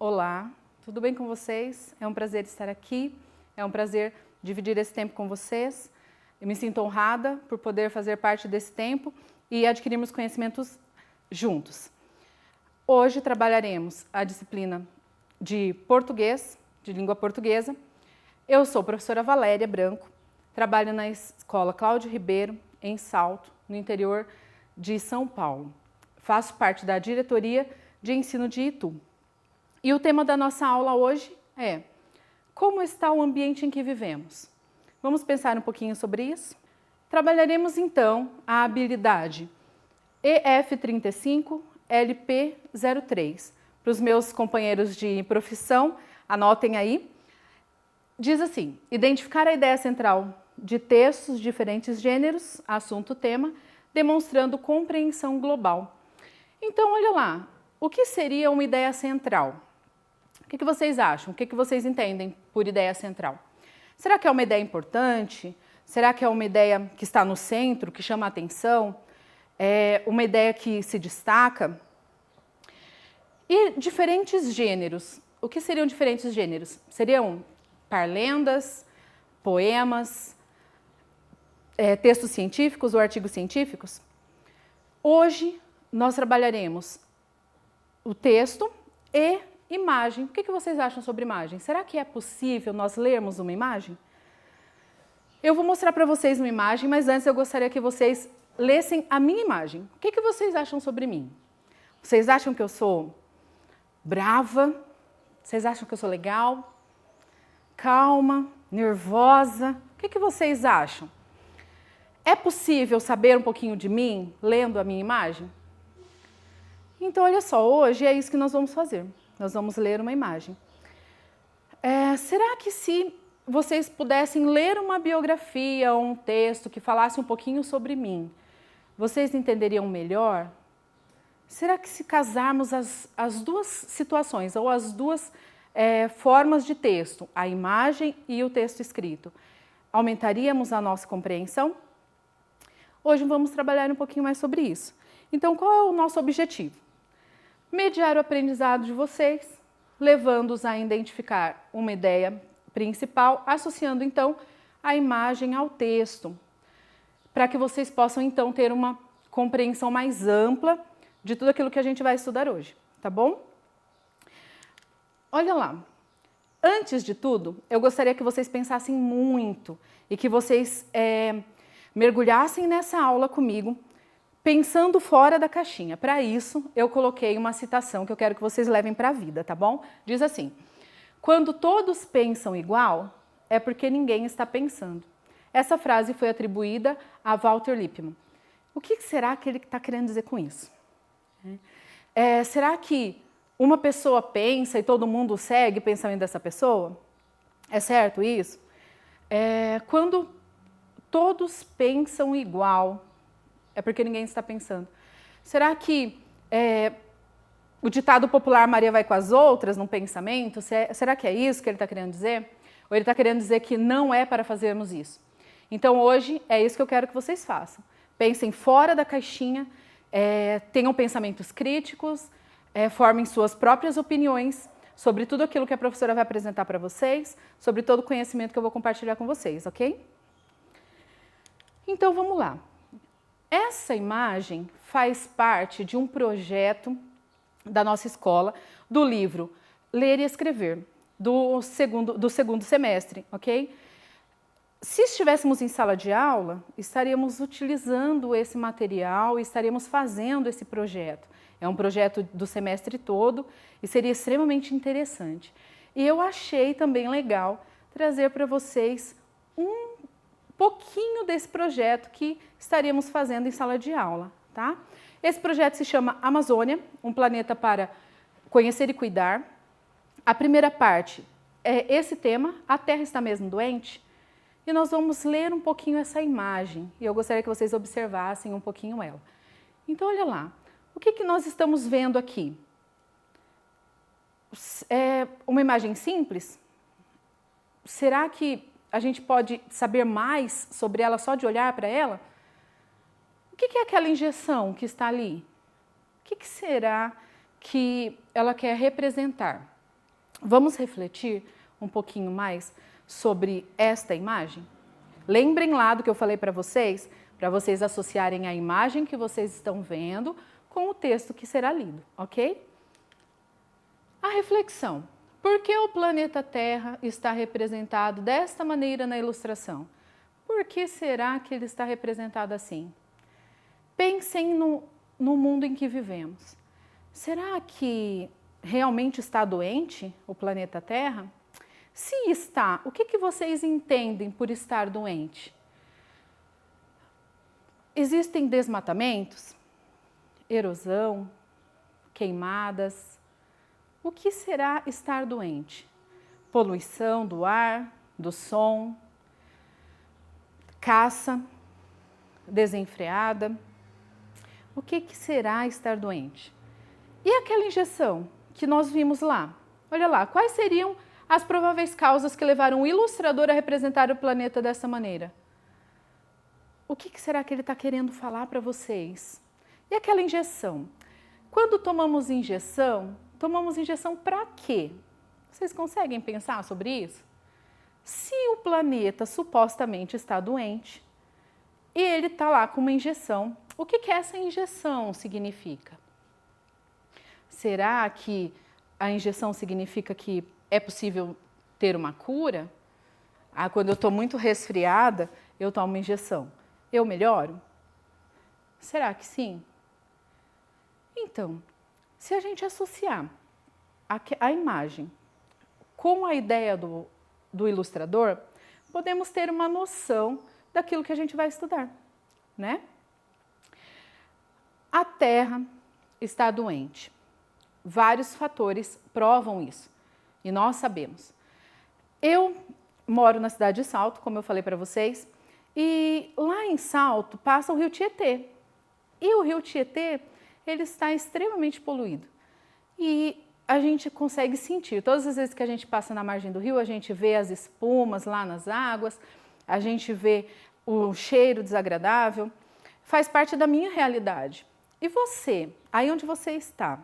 Olá, tudo bem com vocês? É um prazer estar aqui, é um prazer dividir esse tempo com vocês. Eu me sinto honrada por poder fazer parte desse tempo e adquirirmos conhecimentos juntos. Hoje trabalharemos a disciplina de português, de língua portuguesa. Eu sou a professora Valéria Branco, trabalho na escola Cláudio Ribeiro, em Salto, no interior de São Paulo. Faço parte da diretoria de ensino de Itu. E o tema da nossa aula hoje é: como está o ambiente em que vivemos? Vamos pensar um pouquinho sobre isso? Trabalharemos então a habilidade EF35 LP03. Para os meus companheiros de profissão, anotem aí. Diz assim: identificar a ideia central de textos de diferentes gêneros, assunto, tema, demonstrando compreensão global. Então, olha lá, o que seria uma ideia central? O que vocês acham? O que vocês entendem por ideia central? Será que é uma ideia importante? Será que é uma ideia que está no centro, que chama a atenção? É uma ideia que se destaca? E diferentes gêneros. O que seriam diferentes gêneros? Seriam parlendas, poemas, textos científicos ou artigos científicos? Hoje nós trabalharemos o texto e imagem. O que vocês acham sobre imagem? Será que é possível nós lermos uma imagem? Eu vou mostrar para vocês uma imagem, mas antes eu gostaria que vocês lessem a minha imagem. O que vocês acham sobre mim? Vocês acham que eu sou brava? Vocês acham que eu sou legal? Calma? Nervosa? O que vocês acham? É possível saber um pouquinho de mim lendo a minha imagem? Então, olha só, hoje é isso que nós vamos fazer. Nós vamos ler uma imagem. Será que se vocês pudessem ler uma biografia ou um texto que falasse um pouquinho sobre mim, vocês entenderiam melhor? Será que se casarmos as duas situações, ou as duas formas de texto, a imagem e o texto escrito, aumentaríamos a nossa compreensão? Hoje vamos trabalhar um pouquinho mais sobre isso. Então, qual é o nosso objetivo? Mediar o aprendizado de vocês, levando-os a identificar uma ideia principal, associando então a imagem ao texto, para que vocês possam então ter uma compreensão mais ampla de tudo aquilo que a gente vai estudar hoje, tá bom? Olha lá, antes de tudo, eu gostaria que vocês pensassem muito e que vocês mergulhassem nessa aula comigo, pensando fora da caixinha. Para isso, eu coloquei uma citação que eu quero que vocês levem para a vida, tá bom? Diz assim: quando todos pensam igual, é porque ninguém está pensando. Essa frase foi atribuída a Walter Lippmann. O que será que ele está querendo dizer com isso? Será que uma pessoa pensa e todo mundo segue o pensamento dessa pessoa? É certo isso? Quando todos pensam igual, é porque ninguém está pensando. Será que o ditado popular Maria vai com as outras no pensamento? Será que é isso que ele está querendo dizer? Ou ele está querendo dizer que não é para fazermos isso? Então hoje é isso que eu quero que vocês façam. Pensem fora da caixinha, tenham pensamentos críticos, formem suas próprias opiniões sobre tudo aquilo que a professora vai apresentar para vocês, sobre todo o conhecimento que eu vou compartilhar com vocês, ok? Então vamos lá. Essa imagem faz parte de um projeto da nossa escola, do livro Ler e Escrever, do segundo semestre, ok? Se estivéssemos em sala de aula, estaríamos utilizando esse material e estaríamos fazendo esse projeto. É um projeto do semestre todo e seria extremamente interessante. E eu achei também legal trazer para vocês um pouquinho desse projeto que estaríamos fazendo em sala de aula, tá? Esse projeto se chama Amazônia, um planeta para conhecer e cuidar. A primeira parte é esse tema, a Terra está mesmo doente? E nós vamos ler um pouquinho essa imagem, e eu gostaria que vocês observassem um pouquinho ela. Então, olha lá, o que nós estamos vendo aqui? É uma imagem simples? Será que a gente pode saber mais sobre ela só de olhar para ela? O que é aquela injeção que está ali? O que será que ela quer representar? Vamos refletir um pouquinho mais sobre esta imagem? Lembrem lá do que eu falei para vocês associarem a imagem que vocês estão vendo com o texto que será lido, ok? A reflexão. Por que o planeta Terra está representado desta maneira na ilustração? Por que será que ele está representado assim? Pensem no mundo em que vivemos. Será que realmente está doente o planeta Terra? Se está, o que vocês entendem por estar doente? Existem desmatamentos, erosão, queimadas. O que será estar doente? Poluição do ar, do som, caça desenfreada. O que será estar doente? E aquela injeção que nós vimos lá? Olha lá, quais seriam as prováveis causas que levaram o ilustrador a representar o planeta dessa maneira? O que será que ele está querendo falar para vocês? E aquela injeção? Quando tomamos injeção para quê? Vocês conseguem pensar sobre isso? Se o planeta supostamente está doente e ele está lá com uma injeção, o que essa injeção significa? Será que a injeção significa que é possível ter uma cura? Quando eu estou muito resfriada, eu tomo uma injeção. Eu melhoro? Será que sim? Então, se a gente associar a imagem com a ideia do ilustrador, podemos ter uma noção daquilo que a gente vai estudar, né? A Terra está doente. Vários fatores provam isso e nós sabemos. Eu moro na cidade de Salto, como eu falei para vocês, e lá em Salto passa o rio Tietê. E o rio Tietê, ele está extremamente poluído. E a gente consegue sentir, todas as vezes que a gente passa na margem do rio, a gente vê as espumas lá nas águas, a gente vê o cheiro desagradável, faz parte da minha realidade. E você, aí onde você está,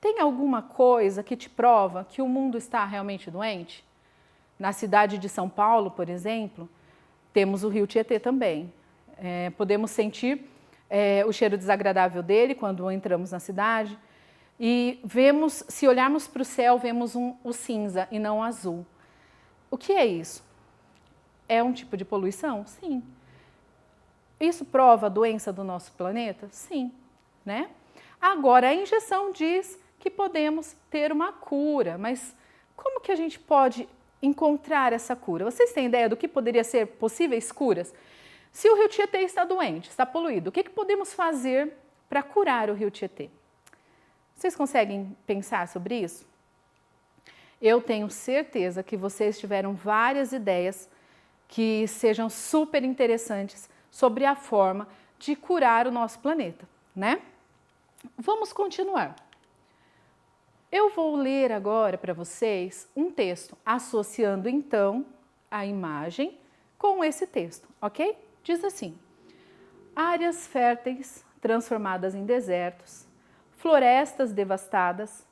tem alguma coisa que te prova que o mundo está realmente doente? Na cidade de São Paulo, por exemplo, temos o rio Tietê também. Podemos sentir o cheiro desagradável dele quando entramos na cidade. E vemos, se olharmos para o céu, vemos o cinza e não o azul. O que é isso? É um tipo de poluição? Sim. Isso prova a doença do nosso planeta? Sim. Né? Agora, a injeção diz que podemos ter uma cura, mas como que a gente pode encontrar essa cura? Vocês têm ideia do que poderia ser possíveis curas? Se o rio Tietê está doente, está poluído, o que podemos fazer para curar o rio Tietê? Vocês conseguem pensar sobre isso? Eu tenho certeza que vocês tiveram várias ideias que sejam super interessantes sobre a forma de curar o nosso planeta, né? Vamos continuar. Eu vou ler agora para vocês um texto, associando então a imagem com esse texto, ok? Diz assim: áreas férteis transformadas em desertos, florestas devastadas,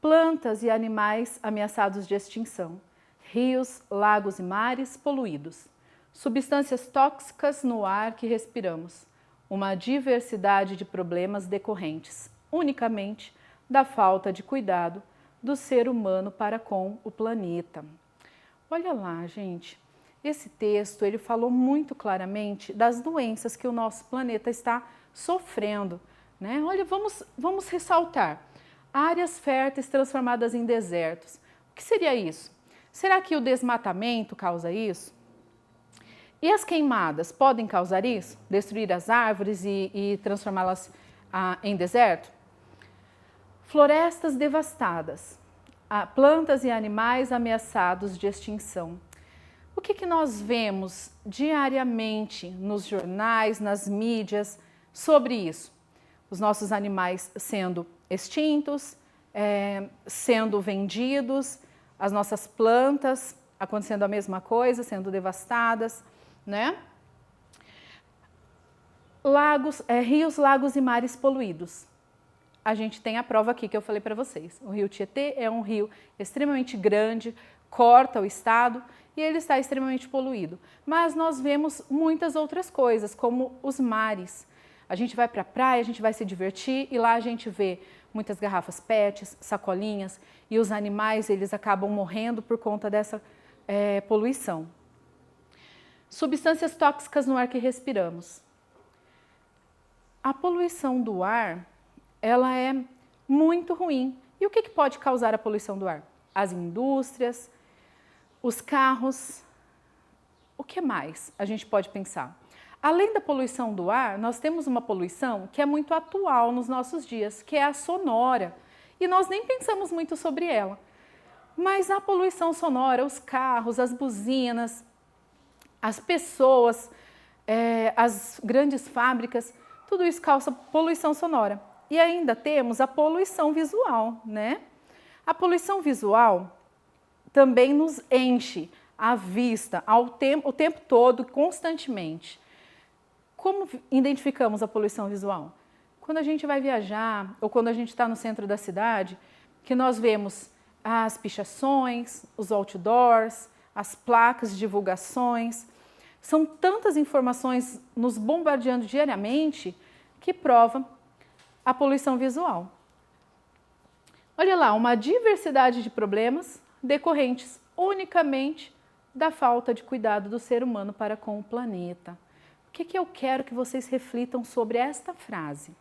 plantas e animais ameaçados de extinção, rios, lagos e mares poluídos, substâncias tóxicas no ar que respiramos, uma diversidade de problemas decorrentes unicamente da falta de cuidado do ser humano para com o planeta. Olha lá, gente, esse texto ele falou muito claramente das doenças que o nosso planeta está sofrendo, né? Olha, vamos ressaltar. Áreas férteis transformadas em desertos. O que seria isso? Será que o desmatamento causa isso? E as queimadas podem causar isso? Destruir as árvores e transformá-las em deserto? Florestas devastadas, plantas e animais ameaçados de extinção. O que nós vemos diariamente nos jornais, nas mídias sobre isso? Os nossos animais sendo extintos, sendo vendidos, as nossas plantas acontecendo a mesma coisa, sendo devastadas, né? Rios, lagos e mares poluídos. a gente tem a prova aqui que eu falei para vocês. O rio Tietê é um rio extremamente grande, corta o estado e ele está extremamente poluído. Mas nós vemos muitas outras coisas, como os mares. A gente vai para a praia, a gente vai se divertir e lá a gente vê muitas garrafas PETs, sacolinhas e os animais eles acabam morrendo por conta dessa poluição. Substâncias tóxicas no ar que respiramos. A poluição do ar, ela é muito ruim. E o que pode causar a poluição do ar? As indústrias, os carros, o que mais a gente pode pensar? Além da poluição do ar, nós temos uma poluição que é muito atual nos nossos dias, que é a sonora. E nós nem pensamos muito sobre ela. Mas a poluição sonora, os carros, as buzinas, as pessoas, as grandes fábricas, tudo isso causa poluição sonora. E ainda temos a poluição visual, né? A poluição visual também nos enche a vista o tempo todo, constantemente. Como identificamos a poluição visual? Quando a gente vai viajar ou quando a gente está no centro da cidade, que nós vemos as pichações, os outdoors, as placas de divulgações. São tantas informações nos bombardeando diariamente que prova a poluição visual. Olha lá, uma diversidade de problemas decorrentes unicamente da falta de cuidado do ser humano para com o planeta. O que eu quero que vocês reflitam sobre esta frase?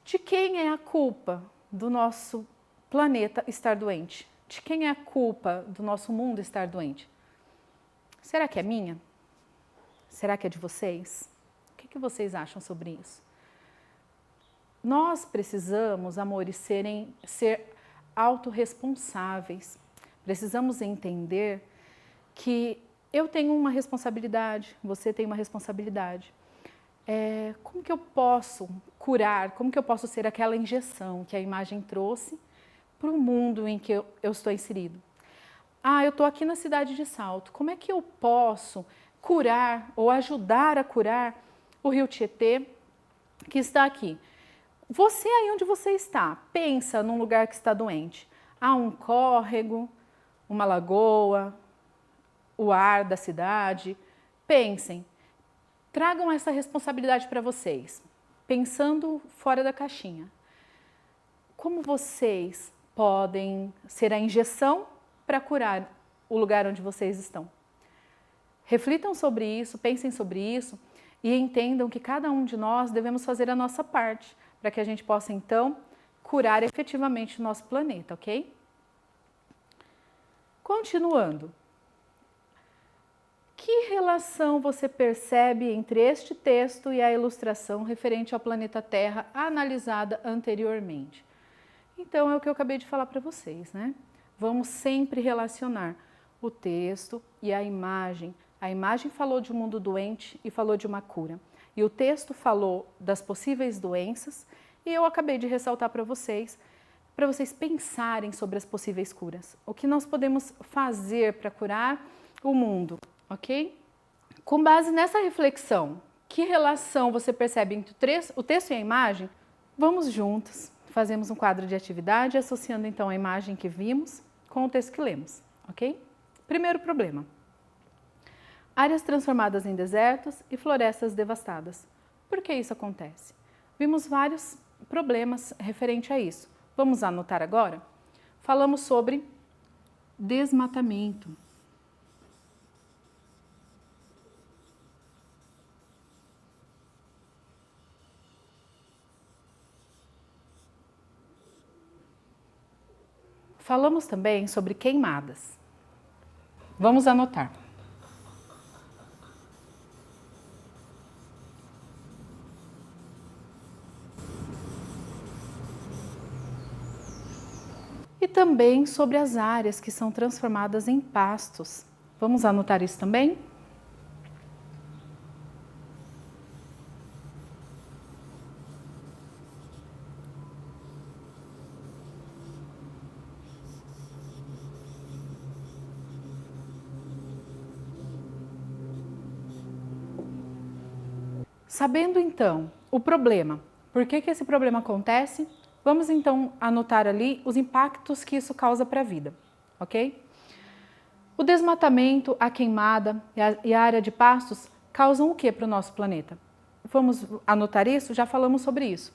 De quem é a culpa do nosso planeta estar doente? De quem é a culpa do nosso mundo estar doente? Será que é minha? Será que é de vocês? O que vocês acham sobre isso? Nós precisamos, amores, ser autorresponsáveis. Precisamos entender que eu tenho uma responsabilidade, você tem uma responsabilidade. Como que eu posso curar, como que eu posso ser aquela injeção que a imagem trouxe para o mundo em que eu estou inserido? Eu estou aqui na cidade de Salto, como é que eu posso curar ou ajudar a curar o rio Tietê que está aqui? Você aí onde você está, pensa num lugar que está doente. Há um córrego, uma lagoa, o ar da cidade. Pensem, tragam essa responsabilidade para vocês, pensando fora da caixinha. Como vocês podem ser a injeção para curar o lugar onde vocês estão? Reflitam sobre isso, pensem sobre isso e entendam que cada um de nós devemos fazer a nossa parte para que a gente possa, então, curar efetivamente o nosso planeta, ok? Continuando. Que relação você percebe entre este texto e a ilustração referente ao planeta Terra analisada anteriormente? Então, é o que eu acabei de falar para vocês, né? Vamos sempre relacionar o texto e a imagem. A imagem falou de um mundo doente e falou de uma cura. E o texto falou das possíveis doenças e eu acabei de ressaltar para vocês pensarem sobre as possíveis curas. O que nós podemos fazer para curar o mundo, ok? Com base nessa reflexão, que relação você percebe entre o texto e a imagem? Vamos juntos, fazemos um quadro de atividade associando então a imagem que vimos com o texto que lemos, ok? Primeiro problema. Áreas transformadas em desertos e florestas devastadas. Por que isso acontece? Vimos vários problemas referente a isso. Vamos anotar agora? Falamos sobre desmatamento. Falamos também sobre queimadas. Vamos anotar. E também sobre as áreas que são transformadas em pastos. Vamos anotar isso também? Sabendo então o problema, Por que esse problema acontece? Vamos então anotar ali os impactos que isso causa para a vida, ok? O desmatamento, a queimada e a área de pastos causam o que para o nosso planeta? Vamos anotar isso? Já falamos sobre isso.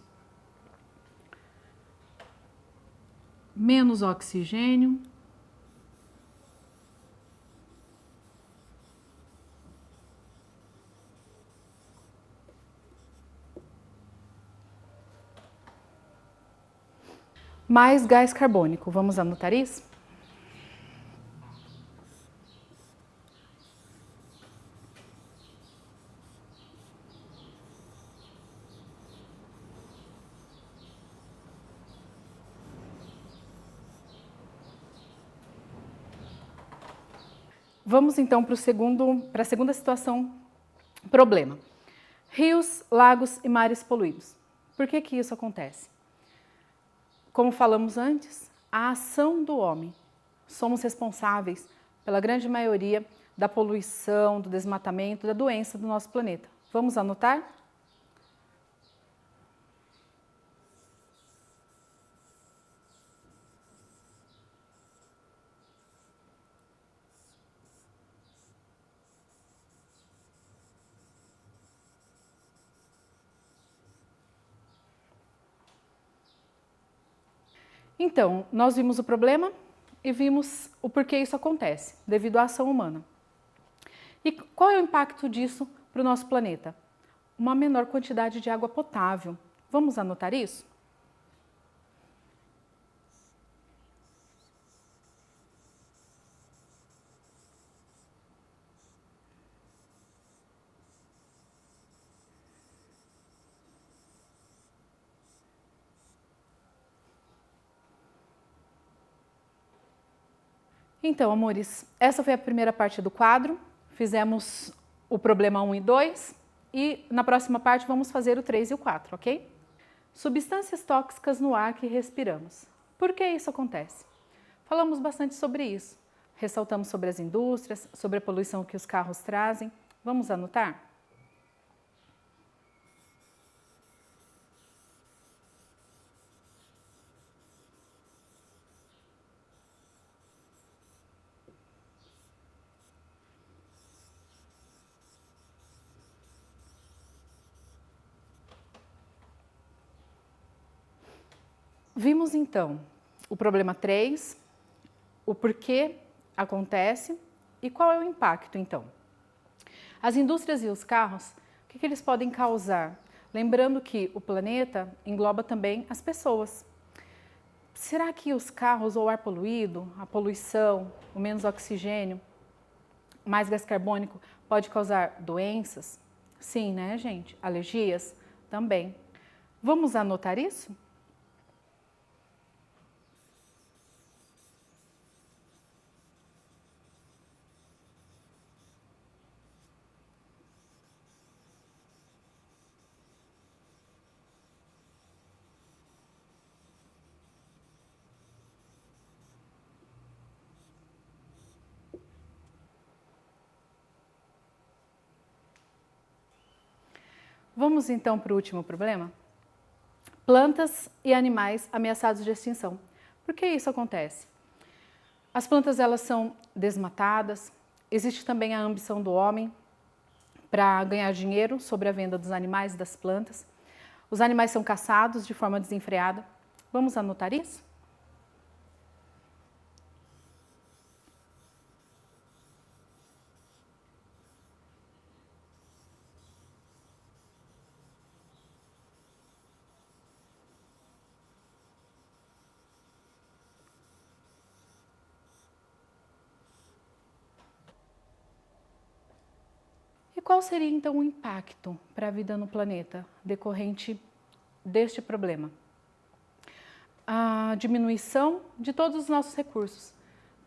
Menos oxigênio, mais gás carbônico. Vamos anotar isso? Vamos então para a segunda situação, problema. Rios, lagos e mares poluídos. Por que isso acontece? Como falamos antes, a ação do homem. Somos responsáveis pela grande maioria da poluição, do desmatamento, da doença do nosso planeta. Vamos anotar? Então, nós vimos o problema e vimos o porquê isso acontece, devido à ação humana. E qual é o impacto disso para o nosso planeta? Uma menor quantidade de água potável. Vamos anotar isso? Então, amores, essa foi a primeira parte do quadro. Fizemos o problema 1 e 2 e na próxima parte vamos fazer o 3 e o 4, ok? Substâncias tóxicas no ar que respiramos. Por que isso acontece? Falamos bastante sobre isso. Ressaltamos sobre as indústrias, sobre a poluição que os carros trazem. Vamos anotar? Vimos então o problema 3, o porquê acontece e qual é o impacto então. As indústrias e os carros, o que eles podem causar? Lembrando que o planeta engloba também as pessoas. Será que os carros ou o ar poluído, a poluição, o menos oxigênio, mais gás carbônico pode causar doenças? Sim, né, gente? Alergias? Também. Vamos anotar isso? Vamos então para o último problema? Plantas e animais ameaçados de extinção. Por que isso acontece? As plantas elas são desmatadas, existe também a ambição do homem para ganhar dinheiro sobre a venda dos animais e das plantas. Os animais são caçados de forma desenfreada. Vamos anotar isso? E qual seria então o impacto para a vida no planeta decorrente deste problema? A diminuição de todos os nossos recursos,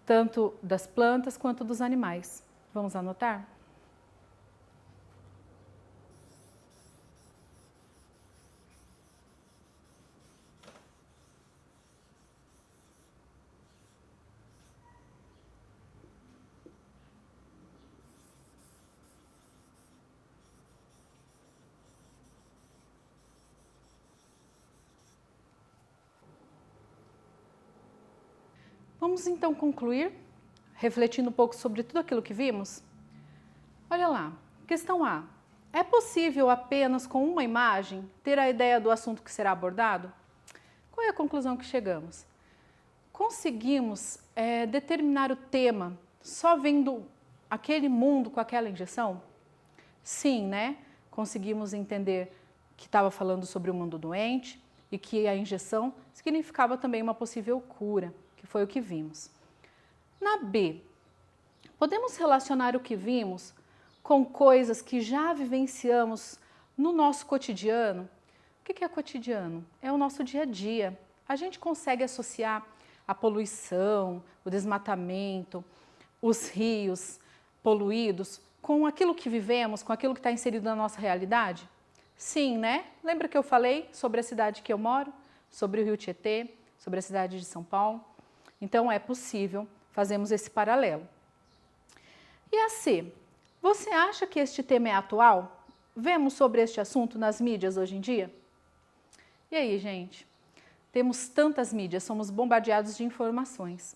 tanto das plantas quanto dos animais. Vamos anotar? Vamos então concluir, refletindo um pouco sobre tudo aquilo que vimos? Olha lá, questão A. É possível apenas com uma imagem ter a ideia do assunto que será abordado? Qual é a conclusão que chegamos? Conseguimos determinar o tema só vendo aquele mundo com aquela injeção? Sim, né? Conseguimos entender que estava falando sobre o mundo doente e que a injeção significava também uma possível cura, que foi o que vimos. Na B, podemos relacionar o que vimos com coisas que já vivenciamos no nosso cotidiano? O que é cotidiano? É o nosso dia a dia. A gente consegue associar a poluição, o desmatamento, os rios poluídos com aquilo que vivemos, com aquilo que está inserido na nossa realidade? Sim, né? Lembra que eu falei sobre a cidade que eu moro? Sobre o Rio Tietê, sobre a cidade de São Paulo? Então é possível fazermos esse paralelo. E a C? Você acha que este tema é atual? Vemos sobre este assunto nas mídias hoje em dia? E aí, gente? Temos tantas mídias, somos bombardeados de informações.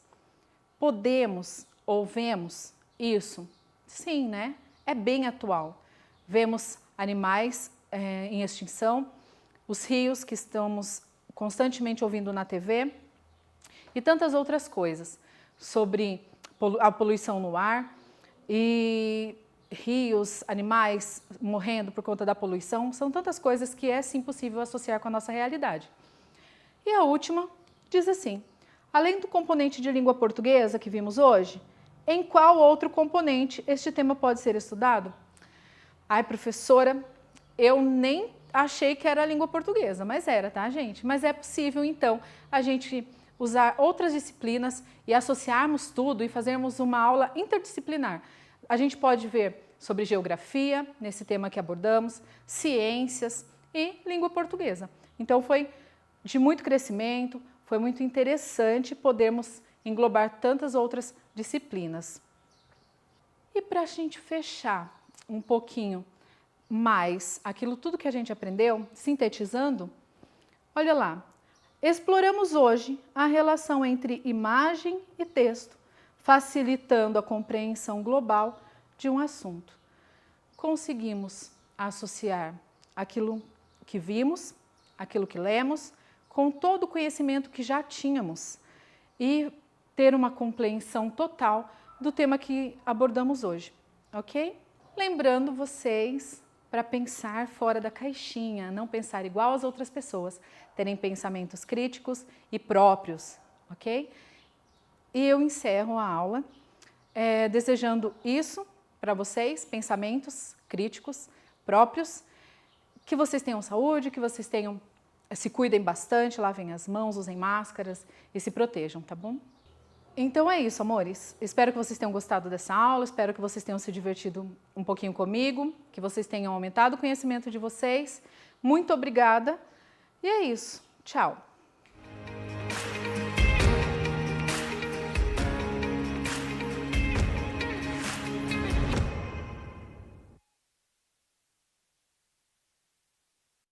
Podemos ou vemos isso? Sim, né? É bem atual. Vemos animais em extinção, os rios que estamos constantemente ouvindo na TV e tantas outras coisas sobre a poluição no ar e rios, animais morrendo por conta da poluição. São tantas coisas que é sim possível associar com a nossa realidade. E a última diz assim: além do componente de língua portuguesa que vimos hoje, em qual outro componente este tema pode ser estudado? Ai, professora, eu nem achei que era a língua portuguesa, mas era, tá, gente? Mas é possível, então, a gente usar outras disciplinas e associarmos tudo e fazermos uma aula interdisciplinar. A gente pode ver sobre geografia, nesse tema que abordamos, ciências e língua portuguesa. Então, foi de muito crescimento, foi muito interessante podermos englobar tantas outras disciplinas. E para a gente fechar um pouquinho mais aquilo tudo que a gente aprendeu, sintetizando, olha lá, exploramos hoje a relação entre imagem e texto, facilitando a compreensão global de um assunto. Conseguimos associar aquilo que vimos, aquilo que lemos, com todo o conhecimento que já tínhamos e ter uma compreensão total do tema que abordamos hoje, ok? Lembrando vocês para pensar fora da caixinha, não pensar igual às outras pessoas, terem pensamentos críticos e próprios, ok? E eu encerro a aula desejando isso para vocês, pensamentos críticos, próprios, que vocês tenham saúde, que vocês se cuidem bastante, lavem as mãos, usem máscaras e se protejam, tá bom? Então é isso, amores. Espero que vocês tenham gostado dessa aula, espero que vocês tenham se divertido um pouquinho comigo, que vocês tenham aumentado o conhecimento de vocês. Muito obrigada e é isso. Tchau!